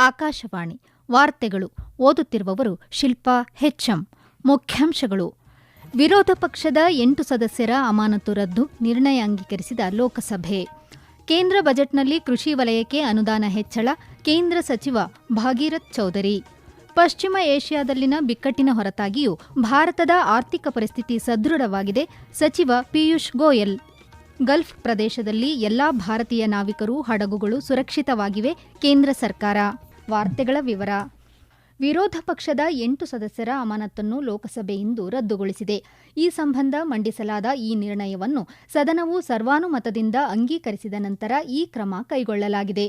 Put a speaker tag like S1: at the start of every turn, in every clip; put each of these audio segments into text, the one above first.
S1: ಆಕಾಶವಾಣಿ ವಾರ್ತೆಗಳು ಓದುತ್ತಿರುವವರು ಶಿಲ್ಪಾ ಹೆಚ್ಎಂ. ಮುಖ್ಯಾಂಶಗಳು: ವಿರೋಧ ಪಕ್ಷದ 8 ಸದಸ್ಯರ ಅಮಾನತು ರದ್ದು, ನಿರ್ಣಯ ಅಂಗೀಕರಿಸಿದ ಲೋಕಸಭೆ. ಕೇಂದ್ರ ಬಜೆಟ್ನಲ್ಲಿ ಕೃಷಿ ವಲಯಕ್ಕೆ ಅನುದಾನ ಹೆಚ್ಚಳ, ಕೇಂದ್ರ ಸಚಿವ ಭಾಗೀರಥ್ ಚೌಧರಿ. ಪಶ್ಚಿಮ ಏಷ್ಯಾದಲ್ಲಿನ ಬಿಕ್ಕಟ್ಟಿನ ಹೊರತಾಗಿಯೂ ಭಾರತದ ಆರ್ಥಿಕ ಪರಿಸ್ಥಿತಿ ಸದೃಢವಾಗಿದೆ, ಸಚಿವ ಪಿಯೂಷ್ ಗೋಯಲ್. ಗಲ್ಫ್ ಪ್ರದೇಶದಲ್ಲಿ ಎಲ್ಲಾ ಭಾರತೀಯ ನಾವಿಕರು, ಹಡಗುಗಳು ಸುರಕ್ಷಿತವಾಗಿವೆ, ಕೇಂದ್ರ ಸರ್ಕಾರ. ವಾರ್ತೆಗಳ ವಿವರ. ವಿರೋಧ ಪಕ್ಷದ 8 ಸದಸ್ಯರ ಅಮಾನತನ್ನು ಲೋಕಸಭೆ ಇಂದು ರದ್ದುಗೊಳಿಸಿದೆ. ಈ ಸಂಬಂಧ ಮಂಡಿಸಲಾದ ಈ ನಿರ್ಣಯವನ್ನು ಸದನವು ಸರ್ವಾನುಮತದಿಂದ ಅಂಗೀಕರಿಸಿದ ನಂತರ ಈ ಕ್ರಮ ಕೈಗೊಳ್ಳಲಾಗಿದೆ.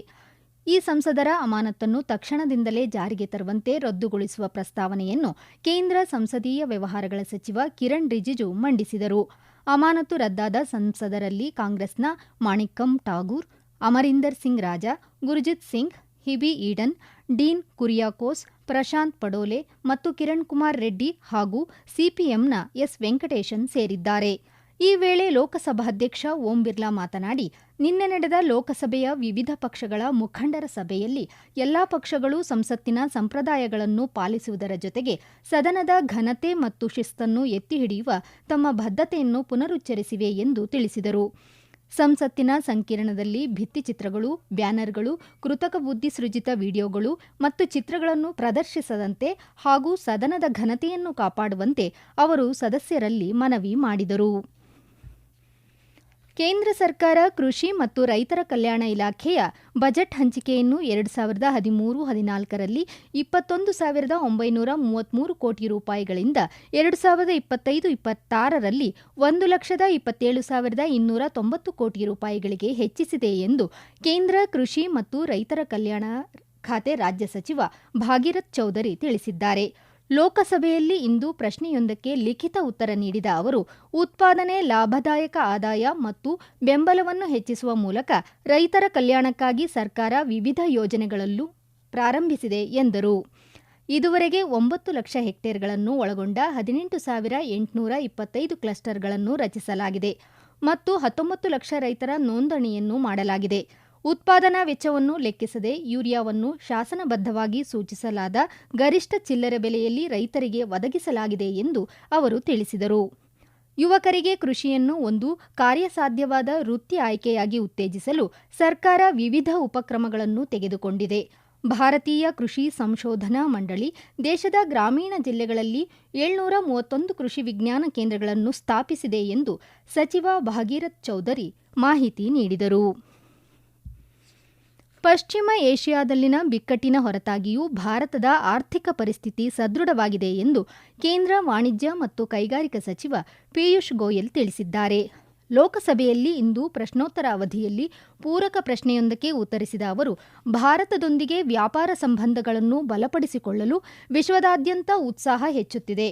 S1: ಈ ಸಂಸದರ ಅಮಾನತನ್ನು ತಕ್ಷಣದಿಂದಲೇ ಜಾರಿಗೆ ತರುವಂತೆ ರದ್ದುಗೊಳಿಸುವ ಪ್ರಸ್ತಾವನೆಯನ್ನು ಕೇಂದ್ರ ಸಂಸದೀಯ ವ್ಯವಹಾರಗಳ ಸಚಿವ ಕಿರಣ್ ರಿಜಿಜು ಮಂಡಿಸಿದರು. ಅಮಾನತು ರದ್ದಾದ ಸಂಸದರಲ್ಲಿ ಕಾಂಗ್ರೆಸ್ನ ಮಾಣಿಕ್ಕಂ ಠಾಗೂರ್, ಅಮರಿಂದರ್ ಸಿಂಗ್ ರಾಜಾ, ಗುರ್ಜಿತ್ ಸಿಂಗ್, ಹಿಬಿ ಈಡನ್, ಡೀನ್ ಕುರಿಯಾಕೋಸ್, ಪ್ರಶಾಂತ್ ಪಡೋಲೆ ಮತ್ತು ಕಿರಣ್ ಕುಮಾರ್ ರೆಡ್ಡಿ ಹಾಗೂ ಸಿಪಿಎಂನ ಎಸ್ ವೆಂಕಟೇಶನ್ ಸೇರಿದ್ದಾರೆ. ಈ ವೇಳೆ ಲೋಕಸಭಾಧ್ಯಕ್ಷ ಓಂ ಬಿರ್ಲಾ ಮಾತನಾಡಿ, ನಿನ್ನೆ ನಡೆದ ಲೋಕಸಭೆಯ ವಿವಿಧ ಪಕ್ಷಗಳ ಮುಖಂಡರ ಸಭೆಯಲ್ಲಿ ಎಲ್ಲಾ ಪಕ್ಷಗಳು ಸಂಸತ್ತಿನ ಸಂಪ್ರದಾಯಗಳನ್ನು ಪಾಲಿಸುವುದರ ಜೊತೆಗೆ ಸದನದ ಘನತೆ ಮತ್ತು ಶಿಸ್ತನ್ನು ಎತ್ತಿ ಹಿಡಿಯುವ ತಮ್ಮ ಬದ್ಧತೆಯನ್ನು ಪುನರುಚ್ಚರಿಸಿವೆ ಎಂದು ತಿಳಿಸಿದರು. ಸಂಸತ್ತಿನ ಸಂಕೀರ್ಣದಲ್ಲಿ ಭಿತ್ತಿಚಿತ್ರಗಳು, ಬ್ಯಾನರ್ಗಳು, ಕೃತಕ ಬುದ್ಧಿ ಸೃಜಿತ ವಿಡಿಯೋಗಳು ಮತ್ತು ಚಿತ್ರಗಳನ್ನು ಪ್ರದರ್ಶಿಸದಂತೆ ಹಾಗೂ ಸದನದ ಘನತೆಯನ್ನು ಕಾಪಾಡುವಂತೆ ಅವರು ಸದಸ್ಯರಲ್ಲಿ ಮನವಿ ಮಾಡಿದರು. ಕೇಂದ್ರ ಸರ್ಕಾರ ಕೃಷಿ ಮತ್ತು ರೈತರ ಕಲ್ಯಾಣ ಇಲಾಖೆಯ ಬಜೆಟ್ ಹಂಚಿಕೆಯನ್ನು 2013-14ರಲ್ಲಿ 21,933 ಕೋಟಿ ರೂಪಾಯಿಗಳಿಂದ 2025-26ರಲ್ಲಿ 1,27,290 ಕೋಟಿ ರೂಪಾಯಿಗಳಿಗೆ ಹೆಚ್ಚಿಸಿದೆ ಎಂದು ಕೇಂದ್ರ ಕೃಷಿ ಮತ್ತು ರೈತರ ಕಲ್ಯಾಣ ಖಾತೆ ರಾಜ್ಯ ಸಚಿವ ಭಾಗೀರಥ್ ಚೌಧರಿ ತಿಳಿಸಿದ್ದಾರೆ. ಲೋಕಸಭೆಯಲ್ಲಿ ಇಂದು ಪ್ರಶ್ನೆಯೊಂದಕ್ಕೆ ಲಿಖಿತ ಉತ್ತರ ನೀಡಿದ ಅವರು, ಉತ್ಪಾದನೆ, ಲಾಭದಾಯಕ ಆದಾಯ ಮತ್ತು ಬೆಂಬಲವನ್ನು ಹೆಚ್ಚಿಸುವ ಮೂಲಕ ರೈತರ ಕಲ್ಯಾಣಕ್ಕಾಗಿ ಸರ್ಕಾರ ವಿವಿಧ ಯೋಜನೆಗಳನ್ನು ಪ್ರಾರಂಭಿಸಿದೆ ಎಂದರು. ಇದುವರೆಗೆ 9 ಲಕ್ಷ ಹೆಕ್ಟೇರ್ಗಳನ್ನು ಒಳಗೊಂಡ 18,825 ಕ್ಲಸ್ಟರ್ಗಳನ್ನು ರಚಿಸಲಾಗಿದೆ ಮತ್ತು 19 ಲಕ್ಷ ರೈತರ ನೋಂದಣಿಯನ್ನು ಮಾಡಲಾಗಿದೆ. ಉತ್ಪಾದನಾ ವೆಚ್ಚವನ್ನು ಲೆಕ್ಕಿಸದೆ ಯೂರಿಯಾವನ್ನು ಶಾಸನಬದ್ಧವಾಗಿ ಸೂಚಿಸಲಾದ ಗರಿಷ್ಠ ಚಿಲ್ಲರೆ ಬೆಲೆಯಲ್ಲಿ ರೈತರಿಗೆ ಒದಗಿಸಲಾಗಿದೆ ಎಂದು ಅವರು ತಿಳಿಸಿದರು. ಯುವಕರಿಗೆ ಕೃಷಿಯನ್ನು ಒಂದು ಕಾರ್ಯಸಾಧ್ಯವಾದ ವೃತ್ತಿ ಆಯ್ಕೆಯಾಗಿ ಉತ್ತೇಜಿಸಲು ಸರ್ಕಾರ ವಿವಿಧ ಉಪಕ್ರಮಗಳನ್ನು ತೆಗೆದುಕೊಂಡಿದೆ. ಭಾರತೀಯ ಕೃಷಿ ಸಂಶೋಧನಾ ಮಂಡಳಿ ದೇಶದ ಗ್ರಾಮೀಣ ಜಿಲ್ಲೆಗಳಲ್ಲಿ 731 ಕೃಷಿ ವಿಜ್ಞಾನ ಕೇಂದ್ರಗಳನ್ನು ಸ್ಥಾಪಿಸಿದೆ ಎಂದು ಸಚಿವ ಭಾಗೀರಥ್ ಚೌಧರಿ ಮಾಹಿತಿ ನೀಡಿದರು. ಪಶ್ಚಿಮ ಏಷ್ಯಾದಲ್ಲಿನ ಬಿಕ್ಕಟ್ಟಿನ ಹೊರತಾಗಿಯೂ ಭಾರತದ ಆರ್ಥಿಕ ಪರಿಸ್ಥಿತಿ ಸದೃಢವಾಗಿದೆ ಎಂದು ಕೇಂದ್ರ ವಾಣಿಜ್ಯ ಮತ್ತು ಕೈಗಾರಿಕಾ ಸಚಿವ ಪಿಯೂಷ್ ಗೋಯಲ್ ತಿಳಿಸಿದ್ದಾರೆ. ಲೋಕಸಭೆಯಲ್ಲಿ ಇಂದು ಪ್ರಶ್ನೋತ್ತರ ಅವಧಿಯಲ್ಲಿ ಪೂರಕ ಪ್ರಶ್ನೆಯೊಂದಕ್ಕೆ ಉತ್ತರಿಸಿದ ಅವರು, ಭಾರತದೊಂದಿಗೆ ವ್ಯಾಪಾರ ಸಂಬಂಧಗಳನ್ನು ಬಲಪಡಿಸಿಕೊಳ್ಳಲು ವಿಶ್ವದಾದ್ಯಂತ ಉತ್ಸಾಹ ಹೆಚ್ಚುತ್ತಿದೆ.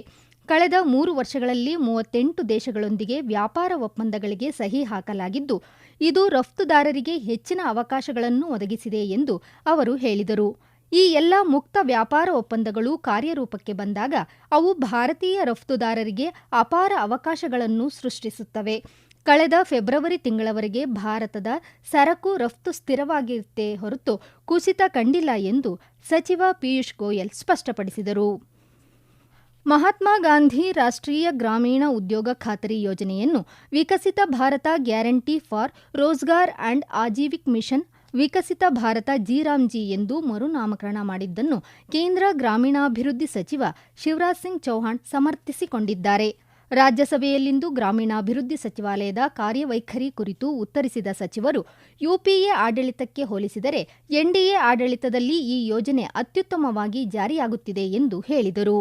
S1: ಕಳೆದ 3 ವರ್ಷಗಳಲ್ಲಿ 38 ದೇಶಗಳೊಂದಿಗೆ ವ್ಯಾಪಾರ ಒಪ್ಪಂದಗಳಿಗೆ ಸಹಿ ಹಾಕಲಾಗಿದ್ದು, ಇದು ರಫ್ತುದಾರರಿಗೆ ಹೆಚ್ಚಿನ ಅವಕಾಶಗಳನ್ನು ಒದಗಿಸಿದೆ ಎಂದು ಅವರು ಹೇಳಿದರು. ಈ ಎಲ್ಲ ಮುಕ್ತ ವ್ಯಾಪಾರ ಒಪ್ಪಂದಗಳು ಕಾರ್ಯರೂಪಕ್ಕೆ ಬಂದಾಗ ಅವು ಭಾರತೀಯ ರಫ್ತುದಾರರಿಗೆ ಅಪಾರ ಅವಕಾಶಗಳನ್ನು ಸೃಷ್ಟಿಸುತ್ತವೆ. ಕಳೆದ ಫೆಬ್ರವರಿ ತಿಂಗಳವರೆಗೆ ಭಾರತದ ಸರಕು ರಫ್ತು ಸ್ಥಿರವಾಗಿರುತ್ತೆ ಹೊರತು ಕುಸಿತ ಕಂಡಿಲ್ಲ ಎಂದು ಸಚಿವ ಪಿಯೂಷ್ ಗೋಯಲ್ ಸ್ಪಷ್ಟಪಡಿಸಿದರು. ಮಹಾತ್ಮ ಗಾಂಧಿ ರಾಷ್ಟ್ರೀಯ ಗ್ರಾಮೀಣ ಉದ್ಯೋಗ ಖಾತರಿ ಯೋಜನೆಯನ್ನು Viksit Bharat guarantee for Rozgar and Aajeevika mission Viksit Bharat G ಎಂದು ಮರುನಾಮಕರಣ ಮಾಡಿದ್ದನ್ನು ಕೇಂದ್ರ ಗ್ರಾಮೀಣಾಭಿವೃದ್ಧಿ ಸಚಿವ ಶಿವರಾಜ್ ಸಿಂಗ್ ಚೌಹಾಣ್ ಸಮರ್ಥಿಸಿಕೊಂಡಿದ್ದಾರೆ. ರಾಜ್ಯಸಭೆಯಲ್ಲಿಂದು ಗ್ರಾಮೀಣಾಭಿವೃದ್ಧಿ ಸಚಿವಾಲಯದ ಕಾರ್ಯವೈಖರಿ ಕುರಿತು ಉತ್ತರಿಸಿದ ಸಚಿವರು, ಯುಪಿಎ ಆಡಳಿತಕ್ಕೆ ಹೋಲಿಸಿದರೆ ಎನ್ಡಿಎ ಆಡಳಿತದಲ್ಲಿ ಈ ಯೋಜನೆ ಅತ್ಯುತ್ತಮವಾಗಿ ಜಾರಿಯಾಗುತ್ತಿದೆ ಎಂದು ಹೇಳಿದರು.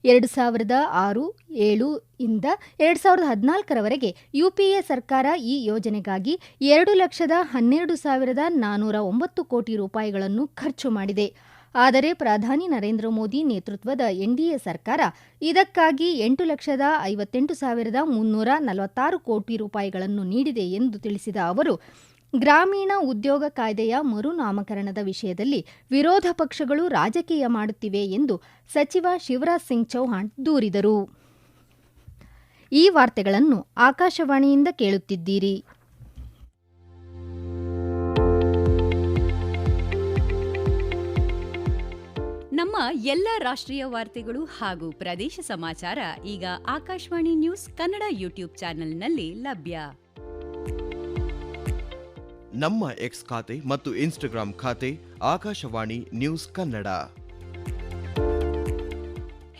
S1: 2006-7 ಇಂದ 2014ರವರೆಗೆ ಯುಪಿಎ ಸರ್ಕಾರ ಈ ಯೋಜನೆಗಾಗಿ 2,12,409 ಕೋಟಿ ರೂಪಾಯಿಗಳನ್ನು ಖರ್ಚು ಮಾಡಿದೆ. ಆದರೆ ಪ್ರಧಾನಿ ನರೇಂದ್ರ ಮೋದಿ ನೇತೃತ್ವದ ಎನ್ಡಿಎ ಸರ್ಕಾರ ಇದಕ್ಕಾಗಿ 8,58,346 ಕೋಟಿ ರೂಪಾಯಿಗಳನ್ನು ನೀಡಿದೆ ಎಂದು ತಿಳಿಸಿದ ಅವರು, ಗ್ರಾಮೀಣ ಉದ್ಯೋಗ ಕಾಯ್ದೆಯ ಮರುನಾಮಕರಣದ ವಿಷಯದಲ್ಲಿ ವಿರೋಧ ಪಕ್ಷಗಳು ರಾಜಕೀಯ ಮಾಡುತ್ತಿವೆ ಎಂದು ಸಚಿವ ಶಿವರಾಜ್ ಸಿಂಗ್ ಚೌಹಾಣ್ ದೂರಿದರು. ಈ ವಾರ್ತೆಗಳನ್ನು ಆಕಾಶವಾಣಿಯಿಂದ ಕೇಳುತ್ತಿದ್ದೀರಿ.
S2: ನಮ್ಮ ಎಲ್ಲ ರಾಷ್ಟ್ರೀಯ ವಾರ್ತೆಗಳು ಹಾಗೂ ಪ್ರದೇಶ ಸಮಾಚಾರ ಈಗ ಆಕಾಶವಾಣಿ ನ್ಯೂಸ್ ಕನ್ನಡ ಯೂಟ್ಯೂಬ್ ಚಾನೆಲ್ನಲ್ಲಿ ಲಭ್ಯ.
S3: ನಮ್ಮ ಎಕ್ಸ್ ಖಾತೆ ಮತ್ತು ಇನ್ಸ್ಟಾಗ್ರಾಂ ಖಾತೆ ಆಕಾಶವಾಣಿ ನ್ಯೂಸ್ ಕನ್ನಡ.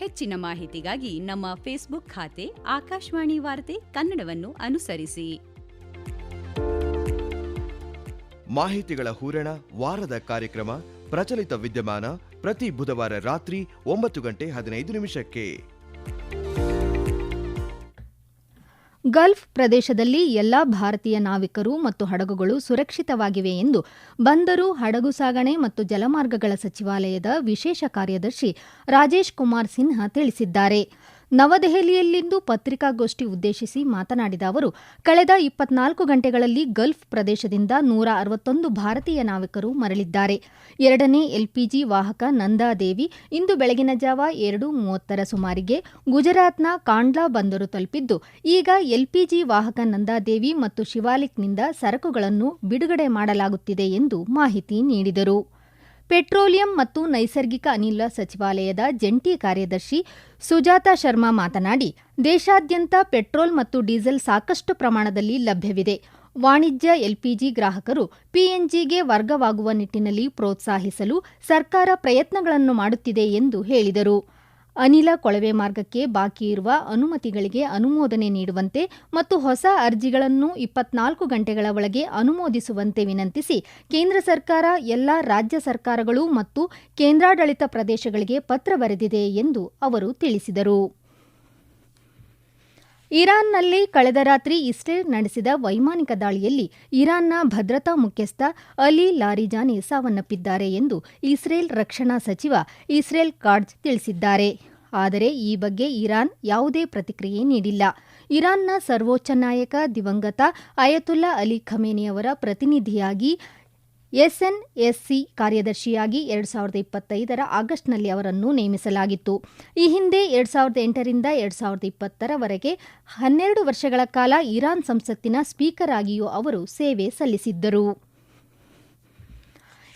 S2: ಹೆಚ್ಚಿನ ಮಾಹಿತಿಗಾಗಿ ನಮ್ಮ ಫೇಸ್ಬುಕ್ ಖಾತೆ ಆಕಾಶವಾಣಿ ವಾರ್ತೆ ಕನ್ನಡವನ್ನು ಅನುಸರಿಸಿ.
S3: ಮಾಹಿತಿಗಳ ಹೂರಣ, ವಾರದ ಕಾರ್ಯಕ್ರಮ ಪ್ರಚಲಿತ ವಿದ್ಯಮಾನ ಪ್ರತಿ ಬುಧವಾರ ರಾತ್ರಿ 9:15
S1: ಗಲ್ಫ್ ಪ್ರದೇಶದಲ್ಲಿ ಎಲ್ಲಾ ಭಾರತೀಯ ನಾವಿಕರು ಮತ್ತು ಹಡಗುಗಳು ಸುರಕ್ಷಿತವಾಗಿವೆ ಎಂದು ಬಂದರು, ಹಡಗು ಸಾಗಣೆ ಮತ್ತು ಜಲಮಾರ್ಗಗಳ ಸಚಿವಾಲಯದ ವಿಶೇಷ ಕಾರ್ಯದರ್ಶಿ ರಾಜೇಶ್ ಕುಮಾರ್ ಸಿನ್ಹಾ ತಿಳಿಸಿದ್ದಾರೆ. ನವದೆಹಲಿಯಲ್ಲಿಂದು ಪತ್ರಿಕಾಗೋಷ್ಠಿ ಉದ್ದೇಶಿಸಿ ಮಾತನಾಡಿದ ಅವರು, ಕಳೆದ 24 ಗಂಟೆಗಳಲ್ಲಿ ಗಲ್ಫ್ ಪ್ರದೇಶದಿಂದ 161 ಭಾರತೀಯ ನಾವಿಕರು ಮರಳಿದ್ದಾರೆ. ಎರಡನೇ ಎಲ್ಪಿಜಿ ವಾಹಕ ನಂದಾದೇವಿ ಇಂದು ಬೆಳಗಿನ ಜಾವ 2:30 ಸುಮಾರಿಗೆ ಗುಜರಾತ್ನ ಕಾಂಡ್ಲಾ ಬಂದರು ತಲುಪಿದ್ದು, ಈಗ ಎಲ್ಪಿಜಿ ವಾಹಕ ನಂದಾದೇವಿ ಮತ್ತು ಶಿವಾಲಿಕ್ನಿಂದ ಸರಕುಗಳನ್ನು ಬಿಡುಗಡೆ ಮಾಡಲಾಗುತ್ತಿದೆ ಎಂದು ಮಾಹಿತಿ ನೀಡಿದರು. ಪೆಟ್ರೋಲಿಯಂ ಮತ್ತು ನೈಸರ್ಗಿಕ ಅನಿಲ ಸಚಿವಾಲಯದ ಜಂಟಿ ಕಾರ್ಯದರ್ಶಿ ಸುಜಾತಾ ಶರ್ಮಾ ಮಾತನಾಡಿ, ದೇಶಾದ್ಯಂತ ಪೆಟ್ರೋಲ್ ಮತ್ತು ಡೀಸೆಲ್ ಸಾಕಷ್ಟು ಪ್ರಮಾಣದಲ್ಲಿ ಲಭ್ಯವಿದೆ. ವಾಣಿಜ್ಯ ಎಲ್ಪಿಜಿ ಗ್ರಾಹಕರು ಪಿಎನ್ಜಿಗೆ ವರ್ಗವಾಗುವ ನಿಟ್ಟಿನಲ್ಲಿ ಪ್ರೋತ್ಸಾಹಿಸಲು ಸರ್ಕಾರ ಪ್ರಯತ್ನಗಳನ್ನು ಮಾಡುತ್ತಿದೆ ಎಂದು ಹೇಳಿದರು. ಅನಿಲ ಕೊಳವೆ ಮಾರ್ಗಕ್ಕೆ ಬಾಕಿ ಇರುವ ಅನುಮತಿಗಳಿಗೆ ಅನುಮೋದನೆ ನೀಡುವಂತೆ ಮತ್ತು ಹೊಸ ಅರ್ಜಿಗಳನ್ನು 24 ಗಂಟೆಗಳ ಒಳಗೆ ಅನುಮೋದಿಸುವಂತೆ ವಿನಂತಿಸಿ ಕೇಂದ್ರ ಸರ್ಕಾರ ಎಲ್ಲ ರಾಜ್ಯ ಸರ್ಕಾರಗಳು ಮತ್ತು ಕೇಂದ್ರಾಡಳಿತ ಪ್ರದೇಶಗಳಿಗೆ ಪತ್ರ ಬರೆದಿದೆ ಎಂದು ಅವರು ತಿಳಿಸಿದರು. ಇರಾನ್ನಲ್ಲಿ ಕಳೆದ ರಾತ್ರಿ ಇಸ್ರೇಲ್ ನಡೆಸಿದ ವೈಮಾನಿಕ ದಾಳಿಯಲ್ಲಿ ಇರಾನ್ನ ಭದ್ರತಾ ಮುಖ್ಯಸ್ಥ ಅಲಿ ಲಾರಿಜಾನಿ ಸಾವನ್ನಪ್ಪಿದ್ದಾರೆ ಎಂದು ಇಸ್ರೇಲ್ ರಕ್ಷಣಾ ಸಚಿವ ಇಸ್ರೇಲ್ ಕಾಟ್ಜ್ ತಿಳಿಸಿದ್ದಾರೆ. ಆದರೆ ಈ ಬಗ್ಗೆ ಇರಾನ್ ಯಾವುದೇ ಪ್ರತಿಕ್ರಿಯೆ ನೀಡಿಲ್ಲ. ಇರಾನ್ನ ಸರ್ವೋಚ್ಚ ನಾಯಕ ದಿವಂಗತ ಅಯತುಲ್ಲಾ ಅಲಿ ಖಮೇನಿಯವರ ಪ್ರತಿನಿಧಿಯಾಗಿ ಎಸ್ಎನ್ಎಸ್ಸಿ ಕಾರ್ಯದರ್ಶಿಯಾಗಿ 2025 ಆಗಸ್ಟ್ನಲ್ಲಿ ಅವರನ್ನು ನೇಮಿಸಲಾಗಿತ್ತು. ಈ ಹಿಂದೆ 2008 ರಿಂದ 2020 12 ವರ್ಷಗಳ ಕಾಲ ಇರಾನ್ ಸಂಸತ್ತಿನ ಸ್ಪೀಕರ್ ಆಗಿಯೂ ಅವರು ಸೇವೆ ಸಲ್ಲಿಸಿದ್ದರು.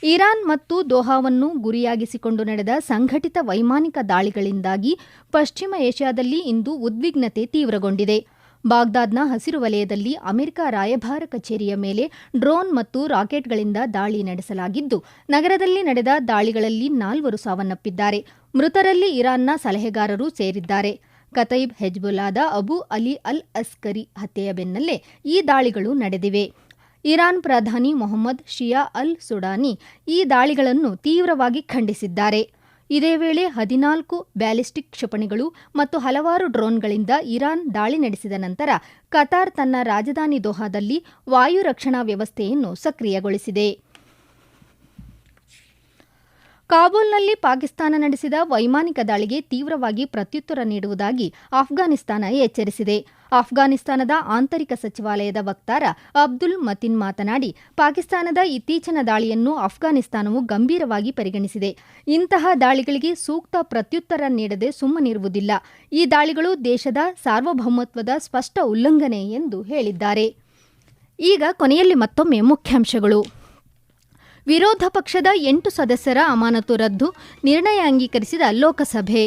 S1: ಇರಾನ್ ಮತ್ತು ದೋಹಾವನ್ನು ಗುರಿಯಾಗಿಸಿಕೊಂಡು ನಡೆದ ಸಂಘಟಿತ ವೈಮಾನಿಕ ದಾಳಿಗಳಿಂದಾಗಿ ಪಶ್ಚಿಮ ಏಷ್ಯಾದಲ್ಲಿ ಇಂದು ಉದ್ವಿಗ್ನತೆ ತೀವ್ರಗೊಂಡಿದೆ. ಬಾಗ್ದಾದ್ನ ಹಸಿರು ವಲಯದಲ್ಲಿ ಅಮೆರಿಕ ರಾಯಭಾರ ಕಚೇರಿಯ ಮೇಲೆ ಡ್ರೋನ್ ಮತ್ತು ರಾಕೆಟ್ಗಳಿಂದ ದಾಳಿ ನಡೆಸಲಾಗಿದ್ದು, ನಗರದಲ್ಲಿ ನಡೆದ ದಾಳಿಗಳಲ್ಲಿ 4 ಸಾವನ್ನಪ್ಪಿದ್ದಾರೆ. ಮೃತರಲ್ಲಿ ಇರಾನ್ನ ಸಲಹೆಗಾರರು ಸೇರಿದ್ದಾರೆ. ಕತೈಬ್ ಹೆಜ್ಬುಲ್ಲಾದ ಅಬು ಅಲಿ ಅಲ್ ಅಸ್ಕರಿ ಹತ್ಯೆಯ ಬೆನ್ನಲ್ಲೇ ಈ ದಾಳಿಗಳು ನಡೆದಿವೆ. ಇರಾನ್ ಪ್ರಧಾನಿ ಮೊಹಮ್ಮದ್ ಶಿಯಾ ಅಲ್ ಸುಡಾನಿ ಈ ದಾಳಿಗಳನ್ನು ತೀವ್ರವಾಗಿ ಖಂಡಿಸಿದ್ದಾರೆ. ಇದೇ ವೇಳೆ 14 ಬ್ಯಾಲಿಸ್ಟಿಕ್ ಕ್ಷಿಪಣಿಗಳು ಮತ್ತು ಹಲವಾರು ಡ್ರೋನ್ಗಳಿಂದ ಇರಾನ್ ದಾಳಿ ನಡೆಸಿದ ನಂತರ ಕತಾರ್ ತನ್ನ ರಾಜಧಾನಿ ದೋಹಾದಲ್ಲಿ ವಾಯು ರಕ್ಷಣಾ ವ್ಯವಸ್ಥೆಯನ್ನು ಸಕ್ರಿಯಗೊಳಿಸಿದೆ. ಕಾಬೂಲ್ನಲ್ಲಿ ಪಾಕಿಸ್ತಾನ ನಡೆಸಿದ ವೈಮಾನಿಕ ದಾಳಿಗೆ ತೀವ್ರವಾಗಿ ಪ್ರತ್ಯುತ್ತರ ನೀಡುವುದಾಗಿ ಅಫ್ಘಾನಿಸ್ತಾನ ಎಚ್ಚರಿಸಿದೆ. ಅಫ್ಘಾನಿಸ್ತಾನದ ಆಂತರಿಕ ಸಚಿವಾಲಯದ ವಕ್ತಾರ ಅಬ್ದುಲ್ ಮತಿನ್ ಮಾತನಾಡಿ, ಪಾಕಿಸ್ತಾನದ ಇತ್ತೀಚಿನ ದಾಳಿಯನ್ನು ಅಫ್ಘಾನಿಸ್ತಾನವು ಗಂಭೀರವಾಗಿ ಪರಿಗಣಿಸಿದೆ. ಇಂತಹ ದಾಳಿಗಳಿಗೆ ಸೂಕ್ತ ಪ್ರತ್ಯುತ್ತರ ನೀಡದೆ ಸುಮ್ಮನಿರುವುದಿಲ್ಲ. ಈ ದಾಳಿಗಳು ದೇಶದ ಸಾರ್ವಭೌಮತ್ವದ ಸ್ಪಷ್ಟ ಉಲ್ಲಂಘನೆ ಎಂದು ಹೇಳಿದ್ದಾರೆ. ಈಗ ಕೊನೆಯಲ್ಲಿ ಮತ್ತೊಮ್ಮೆ ಮುಖ್ಯಾಂಶಗಳು. ವಿರೋಧ ಪಕ್ಷದ 8 ಸದಸ್ಯರ ಅಮಾನತು ರದ್ದು, ನಿರ್ಣಯ ಅಂಗೀಕರಿಸಿದ ಲೋಕಸಭೆ.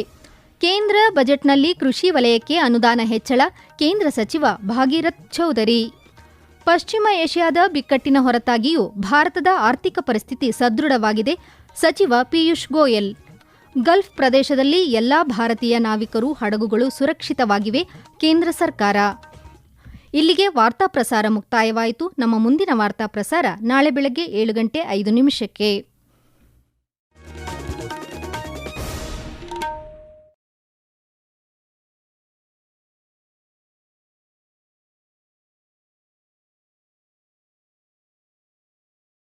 S1: ಕೇಂದ್ರ ಬಜೆಟ್ನಲ್ಲಿ ಕೃಷಿ ವಲಯಕ್ಕೆ ಅನುದಾನ ಹೆಚ್ಚಳ, ಕೇಂದ್ರ ಸಚಿವ ಭಾಗೀರಥ್ ಚೌಧರಿ. ಪಶ್ಚಿಮ ಏಷ್ಯಾದ ಬಿಕ್ಕಟ್ಟಿನ ಹೊರತಾಗಿಯೂ ಭಾರತದ ಆರ್ಥಿಕ ಪರಿಸ್ಥಿತಿ ಸದೃಢವಾಗಿದೆ, ಸಚಿವ ಪಿಯೂಷ್ ಗೋಯಲ್. ಗಲ್ಫ್ ಪ್ರದೇಶದಲ್ಲಿ ಎಲ್ಲಾ ಭಾರತೀಯ ನಾವಿಕರು, ಹಡಗುಗಳು ಸುರಕ್ಷಿತವಾಗಿವೆ, ಕೇಂದ್ರ ಸರ್ಕಾರ. ಇಲ್ಲಿಗೆ ವಾರ್ತಾ ಪ್ರಸಾರ ಮುಕ್ತಾಯವಾಯಿತು. ನಮ್ಮ ಮುಂದಿನ ವಾರ್ತಾ ಪ್ರಸಾರ ನಾಳೆ ಬೆಳಗ್ಗೆ 7:05